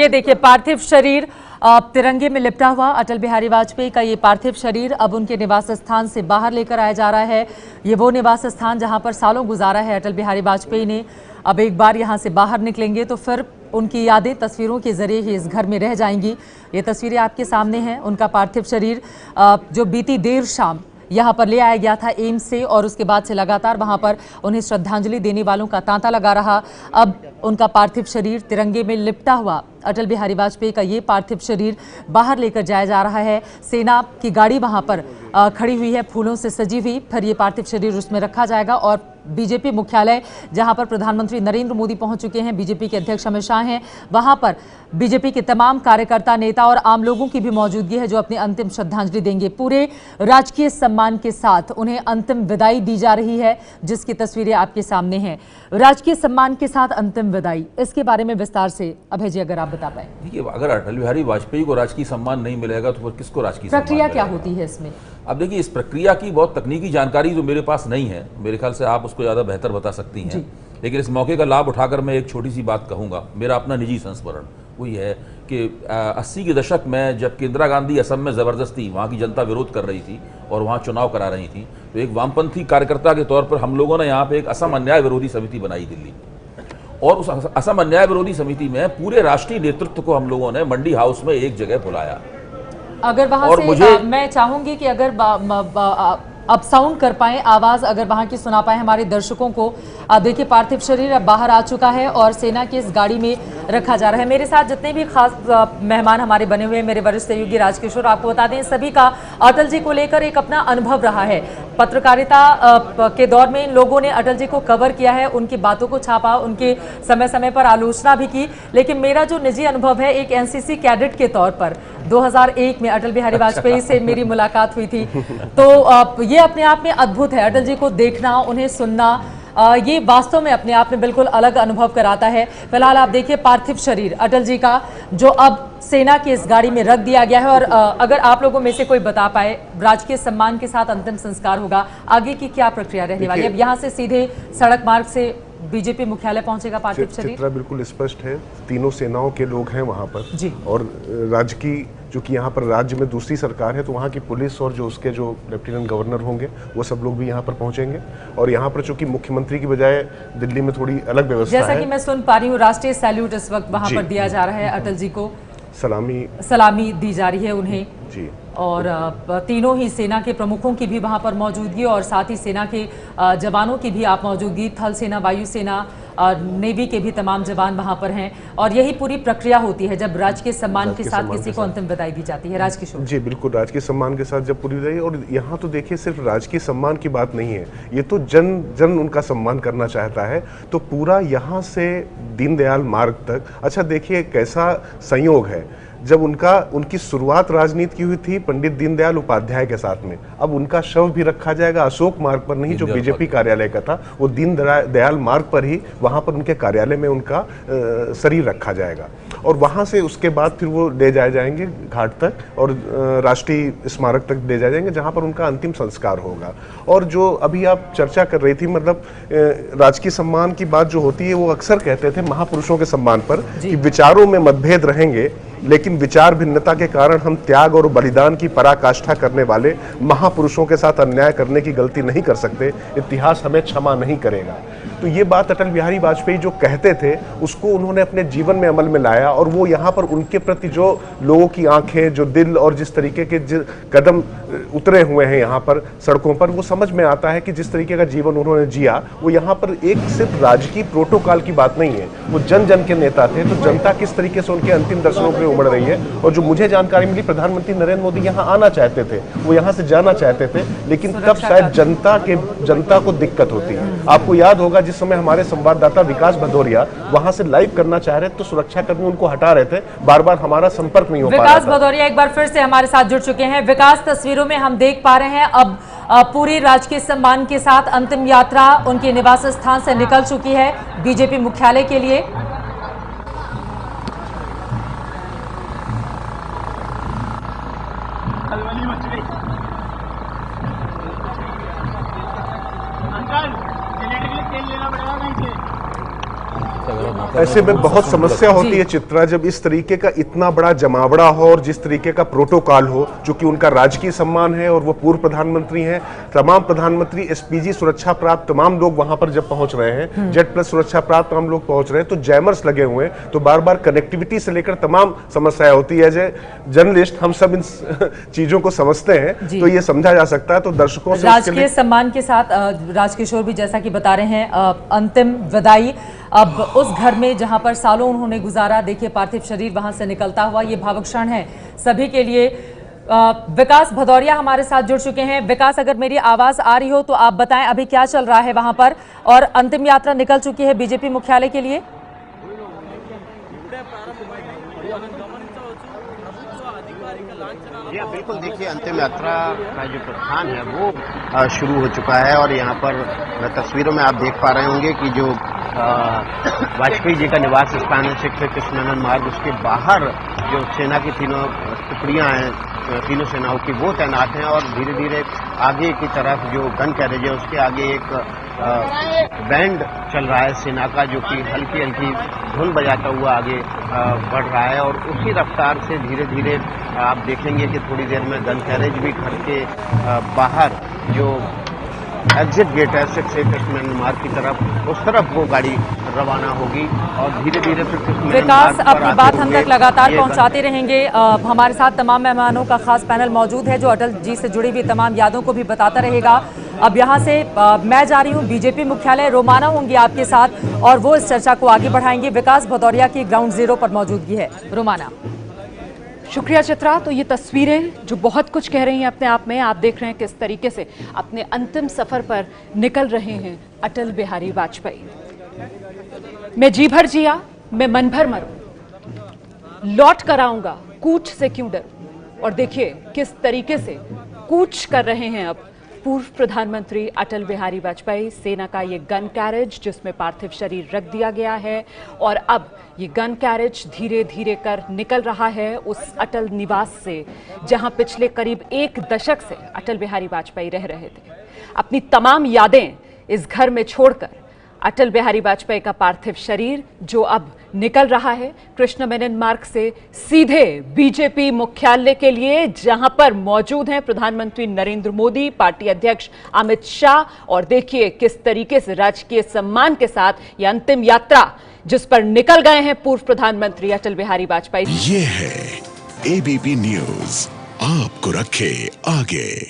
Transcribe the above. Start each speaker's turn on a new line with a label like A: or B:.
A: ये देखिए पार्थिव शरीर तिरंगे में लिपटा हुआ अटल बिहारी वाजपेयी का ये पार्थिव शरीर अब उनके निवास स्थान से बाहर लेकर आया जा रहा है। ये वो निवास स्थान जहां पर सालों गुजारा है अटल बिहारी वाजपेयी ने। अब एक बार यहां से बाहर निकलेंगे तो फिर उनकी यादें तस्वीरों के जरिए ही इस घर में रह जाएंगी। ये तस्वीरें आपके सामने हैं। उनका पार्थिव शरीर जो बीती देर शाम यहाँ पर ले आया गया था एम्स से, और उसके बाद से लगातार वहाँ पर उन्हें श्रद्धांजलि देने वालों का तांता लगा रहा। अब उनका पार्थिव शरीर तिरंगे में लिपटा हुआ अटल बिहारी वाजपेयी का ये पार्थिव शरीर बाहर लेकर जाया जा रहा है। सेना की गाड़ी वहाँ पर खड़ी हुई है, फूलों से सजी हुई। फिर ये पार्थिव शरीर उसमें रखा जाएगा और बीजेपी मुख्यालय जहां पर प्रधानमंत्री नरेंद्र मोदी पहुंच चुके हैं, बीजेपी के अध्यक्ष अमित शाह हैं, वहां पर बीजेपी के तमाम कार्यकर्ता, नेता और आम लोगों की भी मौजूदगी है जो अपनी अंतिम श्रद्धांजलि देंगे। पूरे राजकीय सम्मान के साथ उन्हें अंतिम विदाई दी जा रही है, जिसकी तस्वीरें आपके सामने हैं। राजकीय सम्मान के साथ अंतिम विदाई, इसके बारे में विस्तार से अभय जी अगर आप बता पाए।
B: देखिए, अगर अटल बिहारी वाजपेयी को राजकीय सम्मान नहीं मिलेगा तो फिर किसको राजकीय
A: प्रक्रिया क्या होती है इसमें? अब
B: देखिए, इस प्रक्रिया की बहुत तकनीकी जानकारी जो मेरे पास नहीं है, मेरे ख्याल से आप उसको ज़्यादा बेहतर बता सकती हैं। लेकिन इस मौके का लाभ उठाकर मैं एक छोटी सी बात कहूँगा। मेरा अपना निजी संस्मरण वो ये है कि 80 के दशक में जब इंदिरा गांधी असम में ज़बरदस्ती वहाँ की जनता विरोध कर रही थी और वहाँ चुनाव करा रही थी, तो एक वामपंथी कार्यकर्ता के तौर पर हम लोगों ने यहाँ पर एक असम अन्याय विरोधी समिति बनाई दिल्ली, और उस असम अन्याय विरोधी समिति में पूरे राष्ट्रीय नेतृत्व को हम लोगों ने मंडी हाउस में एक जगह बुलाया।
A: अगर वहां से मैं चाहूंगी कि अगर अब साउंड कर पाए, आवाज अगर वहां की सुना पाए हमारे दर्शकों को। अब देखिए पार्थिव शरीर अब बाहर आ चुका है और सेना की इस गाड़ी में रखा जा रहा है। मेरे साथ जितने भी खास मेहमान हमारे बने हुए हैं, मेरे वरिष्ठ सहयोगी राजकिशोर, आपको बता दें सभी का अटल जी को लेकर एक अपना अनुभव रहा है। पत्रकारिता के दौर में इन लोगों ने अटल जी को कवर किया है, उनकी बातों को छापा, उनके समय समय पर आलोचना भी की। लेकिन मेरा जो निजी अनुभव है, एक एनसीसी कैडेट के तौर पर 2001 में अटल बिहारी वाजपेयी से मेरी मुलाकात हुई थी। तो ये अपने आप में अद्भुत है। अटल जी को देखना, उन्हें सुनना, ये वास्तव में अपने आप में बिल्कुल अलग अनुभव कराता है। फिलहाल आप देखिए पार्थिव शरीर अटल जी का जो अब सेना की इस गाड़ी में रख दिया गया है। और अगर आप लोगों में से कोई बता पाए, राजकीय सम्मान के साथ अंतिम संस्कार होगा, आगे की क्या प्रक्रिया रहने वाली है? अब यहाँ से सीधे सड़क मार्ग से बीजेपी मुख्यालय पहुंचेगा पार्थिव शरीर।
C: चित्रा बिल्कुल स्पष्ट है। तीनों सेनाओं के लोग हैं वहां पर जी। और राज्य की, जो कि यहाँ पर राज्य में दूसरी सरकार है, तो वहाँ की पुलिस और जो उसके जो लेफ्टिनेंट गवर्नर होंगे वो सब लोग भी यहाँ पर पहुंचेंगे। और यहाँ पर चूंकि मुख्यमंत्री की बजाय दिल्ली में थोड़ी अलग व्यवस्था है,
A: जैसा कि मैं सुन पा रही हूँ, राष्ट्रीय सैल्यूट इस वक्त वहाँ पर दिया जा रहा है। अटल जी को सलामी दी जा रही है उन्हें जी। और तीनों ही सेना के प्रमुखों की भी वहां पर मौजूदगी और साथ ही सेना के जवानों की भी आप मौजूदगी, थल सेना, वायु सेना, नेवी के भी तमाम जवान वहां पर हैं। और यही पूरी प्रक्रिया होती है जब राजकीय सम्मान के साथ किसी को अंतिम विदाई दी जाती है। राजकिशोर
C: जी बिल्कुल, राजकीय सम्मान के साथ जब पूरी विदाई। और यहाँ तो देखिए सिर्फ राजकीय सम्मान की बात नहीं है, ये तो जन उनका सम्मान करना चाहता है। तो पूरा यहाँ से दीनदयाल मार्ग तक, अच्छा देखिए कैसा संयोग है, जब उनकी शुरुआत राजनीति की हुई थी पंडित दीनदयाल उपाध्याय के साथ में, अब उनका शव भी रखा जाएगा अशोक मार्ग पर नहीं, जो बीजेपी कार्यालय का था, वो दीनदयाल मार्ग पर ही, वहां पर उनके कार्यालय में उनका शरीर रखा जाएगा। और वहां से उसके बाद फिर वो ले जाए जाएंगे घाट तक और राष्ट्रीय स्मारक तक ले जाए जाएंगे, जहां पर उनका अंतिम संस्कार होगा। और जो अभी आप चर्चा कर रही थी, मतलब राजकीय सम्मान की बात जो होती है, वो अक्सर कहते थे महापुरुषों के सम्मान पर कि विचारों में मतभेद रहेंगे, लेकिन विचार भिन्नता के कारण हम त्याग और बलिदान की पराकाष्ठा करने वाले महापुरुषों के साथ अन्याय करने की गलती नहीं कर सकते, इतिहास हमें क्षमा नहीं करेगा। तो ये बात अटल बिहारी वाजपेयी जो कहते थे, उसको उन्होंने अपने जीवन में अमल में लाया। और वो यहाँ पर उनके प्रति जो लोगों की आंखें, जो दिल और जिस तरीके के कदम उतरे हुए हैं यहाँ पर सड़कों पर, वो समझ में आता है कि जिस तरीके का जीवन उन्होंने जिया, वो यहाँ पर एक सिर्फ राजकीय प्रोटोकॉल की बात नहीं है, वो जन जन के नेता थे। तो जनता किस तरीके से उनके अंतिम दर्शनों के उमड़ रही है। और जो मुझे जानकारी मिली, प्रधानमंत्री नरेंद्र मोदी यहाँ आना चाहते थे, वो यहाँ से जाना चाहते थे, लेकिन तब शायद जनता को दिक्कत होती है। आपको याद होगा जिस समय हमारे संवाददाता विकास भदौरिया वहां से लाइव करना चाह रहे थे, तो सुरक्षा कर्मी उनको हटा रहे थे, बार बार हमारा संपर्क नहीं हो पा रहा था।
A: विकास भदौरिया एक बार फिर से हमारे साथ जुड़ चुके हैं। विकास, तस्वीरों में हम देख पा रहे हैं अब पूरी राजकीय सम्मान के साथ अंतिम यात्रा उनके निवास स्थान से निकल चुकी है बीजेपी मुख्यालय के लिए।
B: अगर आप मौका
C: ऐसे
B: दें,
C: में
B: तो
C: बहुत
B: सच में
C: समस्या
A: जी।
C: होती है चित्रा, जब इस तरीके का इतना बड़ा जमावड़ा हो और जिस तरीके का प्रोटोकॉल हो, चूंकि उनका राजकीय सम्मान है और वो पूर्व प्रधानमंत्री हैं। तमाम प्रधानमंत्री, एसपीजी सुरक्षा प्राप्त तमाम लोग वहां पर जब पहुंच रहे हैं, जेड प्लस सुरक्षा प्राप्त तमाम लोग पहुंच रहे हैं, तो जैमर्स लगे हुए हैं, तो बार बार कनेक्टिविटी से लेकर तमाम समस्याएं होती है। जर्नलिस्ट हम सब इन चीजों को समझते हैं,
A: जी।
C: तो ये समझा जा सकता है। तो दर्शकों से उसके
A: राजकीय
C: लिए
A: सम्मान के साथ राजकिशोर भी जैसा कि बता रहे हैं, अंतिम विदाई अब उस घर में जहां पर सालों उन्होंने गुजारा। देखिए पार्थिव शरीर वहां से निकलता हुआ, ये भावुक क्षण है सभी के लिए। विकास भदौरिया हमारे साथ जुड़ चुके हैं। विकास, अगर मेरी आवाज आ रही हो तो आप बताएं अभी क्या चल रहा है वहां पर, और अंतिम यात्रा निकल चुकी है बीजेपी मुख्यालय के लिए।
D: जी हाँ, बिल्कुल। देखिए, अंतिम यात्रा का जो प्रस्थान है वो शुरू हो चुका है और यहाँ पर तस्वीरों में आप देख पा रहे होंगे कि जो वाजपेयी जी का निवास स्थान है शिक्षक कृष्णानंद मार्ग, उसके बाहर जो सेना की तीनों टुकड़ियाँ हैं, तीनों सेनाओं की, वो तैनात हैं और धीरे धीरे आगे की तरफ जो गन कैरेज है उसके आगे एक बैंड चल रहा है सेना का, जो कि हल्की हल्की धुन बजाता हुआ आगे बढ़ रहा है और उसी रफ्तार से धीरे धीरे आप देखेंगे कि थोड़ी देर में गन कैरेज भी घर के बाहर जो एग्जिट गेट है कृष्ण मार्ग की तरफ, उस तरफ वो गाड़ी रवाना होगी और धीरे धीरे फिर कृष्ण
A: विकास, अपनी बात हम तक लगातार पहुंचाते रहेंगे। हमारे साथ तमाम मेहमानों का खास पैनल मौजूद है जो अटल जी से जुड़ी हुई तमाम यादों को भी बताता रहेगा। अब यहाँ से मैं जा रही हूँ बीजेपी मुख्यालय, रोमाना होंगी आपके साथ और वो इस चर्चा को आगे बढ़ाएंगे। विकास भदौरिया की ग्राउंड जीरो पर मौजूदगी है, रोमाना।
E: शुक्रिया चित्रा। तो ये तस्वीरें जो बहुत कुछ कह रही हैं अपने आप में, आप देख रहे हैं किस तरीके से अपने अंतिम सफर पर निकल रहे हैं अटल बिहारी वाजपेयी। मैं जी भर जिया, मैं मन भर मरूं, लौट कर आऊंगा, कूच से क्यों डरूं। और देखिए किस तरीके से कूच कर रहे हैं अब पूर्व प्रधानमंत्री अटल बिहारी वाजपेयी। सेना का ये गन कैरेज जिसमें पार्थिव शरीर रख दिया गया है और अब ये गन कैरेज धीरे धीरे कर निकल रहा है उस अटल निवास से जहां पिछले करीब एक दशक से अटल बिहारी वाजपेयी रह रहे थे। अपनी तमाम यादें इस घर में छोड़कर अटल बिहारी वाजपेयी का पार्थिव शरीर जो अब निकल रहा है कृष्ण मेनन मार्ग से सीधे बीजेपी मुख्यालय के लिए, जहां पर मौजूद हैं प्रधानमंत्री नरेंद्र मोदी, पार्टी अध्यक्ष अमित शाह। और देखिए किस तरीके से राजकीय सम्मान के साथ ये अंतिम यात्रा जिस पर निकल गए हैं पूर्व प्रधानमंत्री अटल बिहारी वाजपेयी।
F: ये है एबीपी न्यूज, आपको रखे आगे।